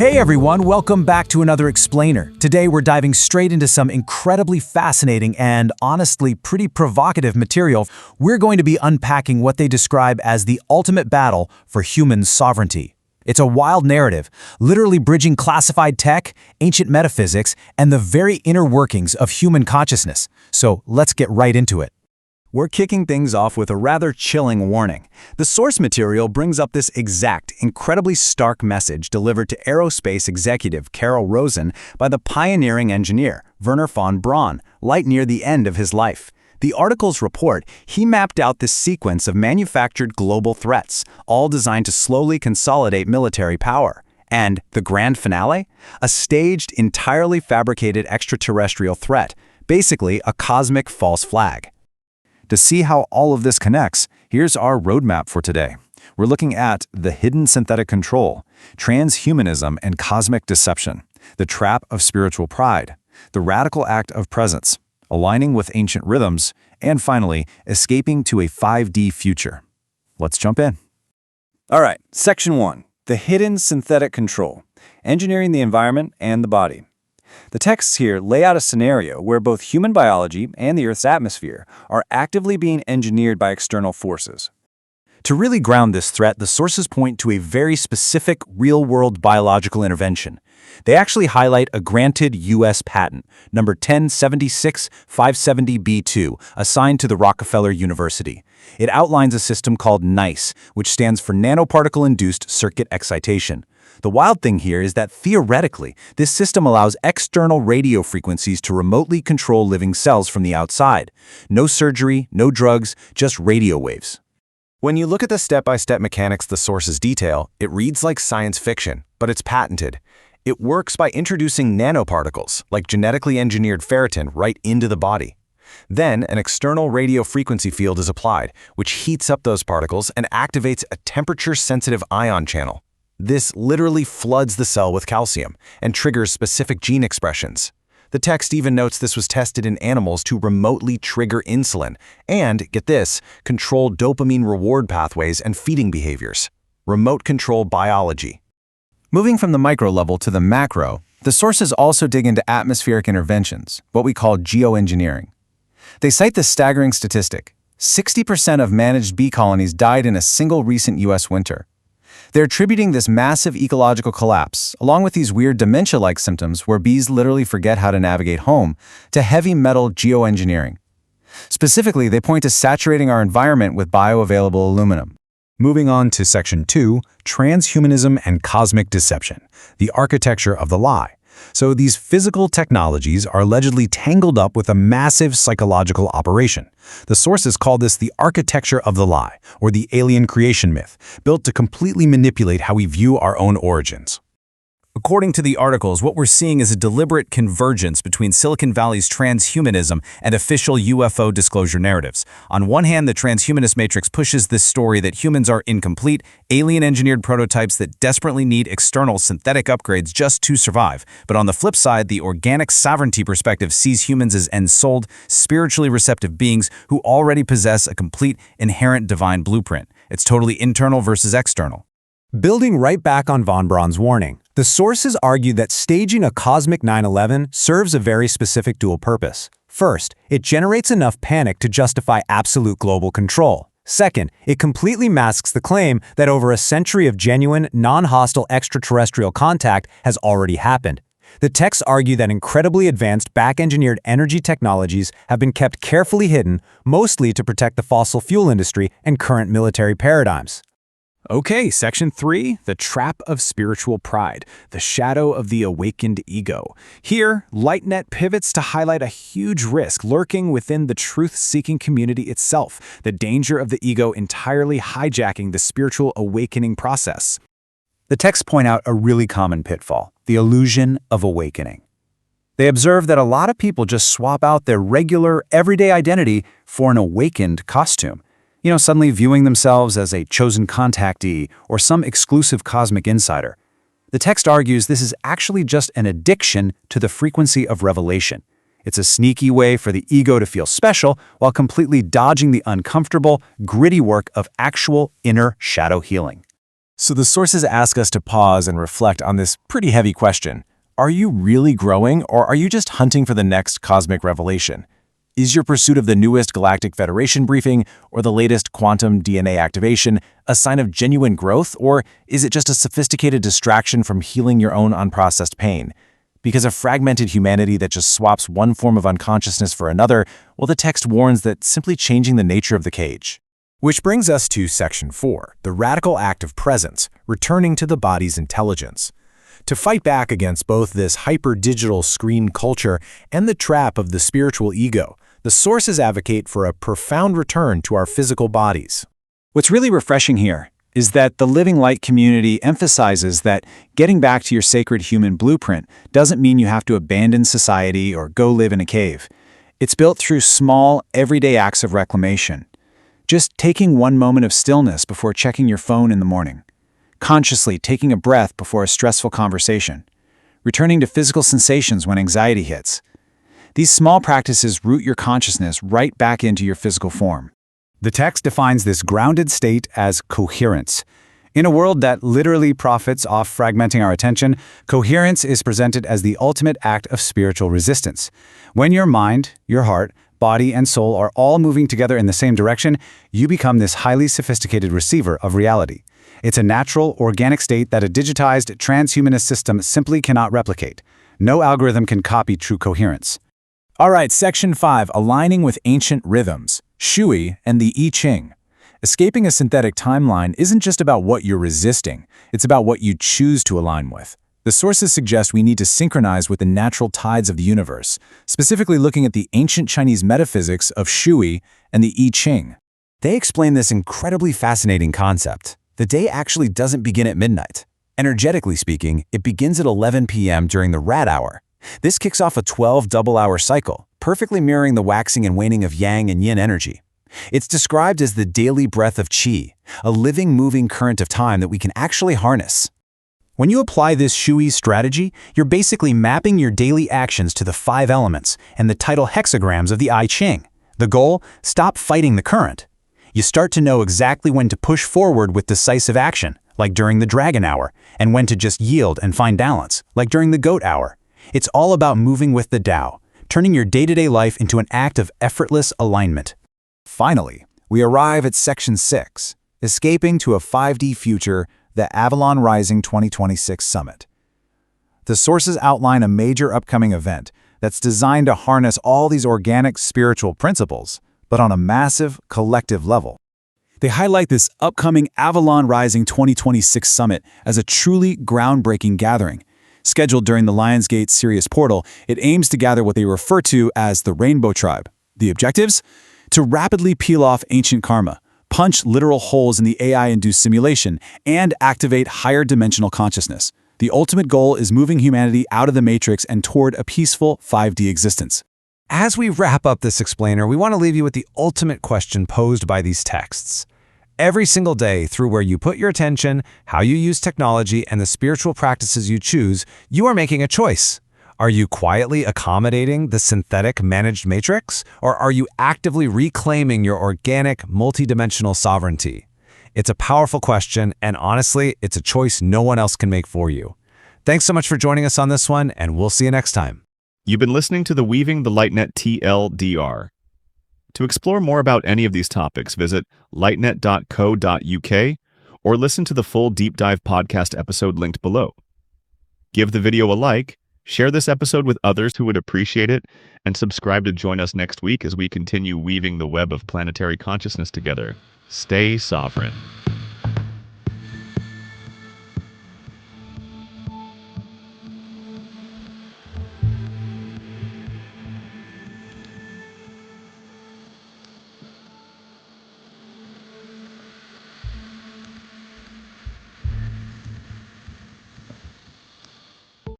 Hey everyone, welcome back to another Explainer. Today we're diving straight into some incredibly fascinating and honestly pretty provocative material. We're going to be unpacking what they describe as the ultimate battle for human sovereignty. It's a wild narrative, literally bridging classified tech, ancient metaphysics, and the very inner workings of human consciousness. So let's get right into it. We're kicking things off with a rather chilling warning. The source material brings up this exact, incredibly stark message delivered to aerospace executive Carl Rosen by the pioneering engineer Wernher von Braun, light near the end of his life. The article's report, he mapped out this sequence of manufactured global threats, all designed to slowly consolidate military power. And the grand finale? A staged, entirely fabricated extraterrestrial threat, basically a cosmic false flag. To see how all of this connects, here's our roadmap for today. We're looking at the hidden synthetic control, transhumanism and cosmic deception, the trap of spiritual pride, the radical act of presence, aligning with ancient rhythms, and finally, escaping to a 5D future. Let's jump in. All right, Section 1, the hidden synthetic control, engineering the environment and the body. The texts here lay out a scenario where both human biology and the Earth's atmosphere are actively being engineered by external forces. To really ground this threat, the sources point to a very specific real-world biological intervention. They actually highlight a granted U.S. patent, number 1076570B2, assigned to the Rockefeller University. It outlines a system called NICE, which stands for nanoparticle-induced circuit excitation. The wild thing here is that theoretically, this system allows external radio frequencies to remotely control living cells from the outside. No surgery, no drugs, just radio waves. When you look at the step-by-step mechanics the sources detail, it reads like science fiction, but it's patented. It works by introducing nanoparticles, like genetically engineered ferritin, right into the body. Then, an external radio frequency field is applied, which heats up those particles and activates a temperature-sensitive ion channel. This literally floods the cell with calcium and triggers specific gene expressions. The text even notes this was tested in animals to remotely trigger insulin and, get this, control dopamine reward pathways and feeding behaviors. Remote control biology. Moving from the micro level to the macro, the sources also dig into atmospheric interventions, what we call geoengineering. They cite the staggering statistic: 60% of managed bee colonies died in a single recent U.S. winter. They're attributing this massive ecological collapse, along with these weird dementia-like symptoms where bees literally forget how to navigate home, to heavy metal geoengineering. Specifically, they point to saturating our environment with bioavailable aluminum. Moving on to Section 2, transhumanism and cosmic deception, the architecture of the lie. So these physical technologies are allegedly tangled up with a massive psychological operation. The sources call this the architecture of the lie, or the alien creation myth, built to completely manipulate how we view our own origins. According to the articles, what we're seeing is a deliberate convergence between Silicon Valley's transhumanism and official UFO disclosure narratives. On one hand, the transhumanist matrix pushes this story that humans are incomplete, alien-engineered prototypes that desperately need external synthetic upgrades just to survive. But on the flip side, the organic sovereignty perspective sees humans as ensouled, spiritually receptive beings who already possess a complete, inherent divine blueprint. It's totally internal versus external. Building right back on von Braun's warning, the sources argue that staging a cosmic 9/11 serves a very specific dual purpose. First, it generates enough panic to justify absolute global control. Second, it completely masks the claim that over a century of genuine, non-hostile extraterrestrial contact has already happened. The texts argue that incredibly advanced back-engineered energy technologies have been kept carefully hidden, mostly to protect the fossil fuel industry and current military paradigms. Okay, Section 3, the trap of spiritual pride, the shadow of the awakened ego. Here, LightNet pivots to highlight a huge risk lurking within the truth-seeking community itself, the danger of the ego entirely hijacking the spiritual awakening process. The texts point out a really common pitfall, the illusion of awakening. They observe that a lot of people just swap out their regular, everyday identity for an awakened costume. Suddenly viewing themselves as a chosen contactee or some exclusive cosmic insider. The text argues this is actually just an addiction to the frequency of revelation. It's a sneaky way for the ego to feel special while completely dodging the uncomfortable, gritty work of actual inner shadow healing. So the sources ask us to pause and reflect on this pretty heavy question. Are you really growing, or are you just hunting for the next cosmic revelation? Is your pursuit of the newest Galactic Federation briefing or the latest quantum DNA activation a sign of genuine growth, or is it just a sophisticated distraction from healing your own unprocessed pain? Because of fragmented humanity that just swaps one form of unconsciousness for another, well, the text warns that simply changing the nature of the cage. Which brings us to Section 4, the radical act of presence, returning to the body's intelligence. To fight back against both this hyper-digital screen culture and the trap of the spiritual ego, the sources advocate for a profound return to our physical bodies. What's really refreshing here is that the Living Light community emphasizes that getting back to your sacred human blueprint doesn't mean you have to abandon society or go live in a cave. It's built through small, everyday acts of reclamation. Just taking one moment of stillness before checking your phone in the morning. Consciously taking a breath before a stressful conversation. Returning to physical sensations when anxiety hits. These small practices root your consciousness right back into your physical form. The text defines this grounded state as coherence. In a world that literally profits off fragmenting our attention, coherence is presented as the ultimate act of spiritual resistance. When your mind, your heart, body, and soul are all moving together in the same direction, you become this highly sophisticated receiver of reality. It's a natural, organic state that a digitized, transhumanist system simply cannot replicate. No algorithm can copy true coherence. All right, Section 5, aligning with ancient rhythms, Shui and the I Ching. Escaping a synthetic timeline isn't just about what you're resisting, it's about what you choose to align with. The sources suggest we need to synchronize with the natural tides of the universe, specifically looking at the ancient Chinese metaphysics of Shui and the I Ching. They explain this incredibly fascinating concept. The day actually doesn't begin at midnight. Energetically speaking, it begins at 11 p.m. during the rat hour. This kicks off a 12 double-hour cycle, perfectly mirroring the waxing and waning of yang and yin energy. It's described as the daily breath of qi, a living, moving current of time that we can actually harness. When you apply this Shui strategy, you're basically mapping your daily actions to the 5 elements and the tidal hexagrams of the I Ching. The goal? Stop fighting the current. You start to know exactly when to push forward with decisive action, like during the dragon hour, and when to just yield and find balance, like during the goat hour. It's all about moving with the Tao, turning your day-to-day life into an act of effortless alignment. Finally, we arrive at Section 6, escaping to a 5D future, the Avalon Rising 2026 Summit. The sources outline a major upcoming event that's designed to harness all these organic spiritual principles, but on a massive, collective level. They highlight this upcoming Avalon Rising 2026 Summit as a truly groundbreaking gathering. Scheduled during the Lionsgate Sirius portal, it aims to gather what they refer to as the Rainbow Tribe. The objectives? To rapidly peel off ancient karma, punch literal holes in the AI-induced simulation, and activate higher dimensional consciousness. The ultimate goal is moving humanity out of the matrix and toward a peaceful 5D existence. As we wrap up this explainer, we want to leave you with the ultimate question posed by these texts. Every single day, through where you put your attention, how you use technology, and the spiritual practices you choose, you are making a choice. Are you quietly accommodating the synthetic managed matrix, or are you actively reclaiming your organic, multidimensional sovereignty? It's a powerful question, and honestly, it's a choice no one else can make for you. Thanks so much for joining us on this one, and we'll see you next time. You've been listening to the Weaving the LightNet TLDR. To explore more about any of these topics, visit lightnet.co.uk or listen to the full deep dive podcast episode linked below. Give the video a like, share this episode with others who would appreciate it, and subscribe to join us next week as we continue weaving the web of planetary consciousness together. Stay sovereign.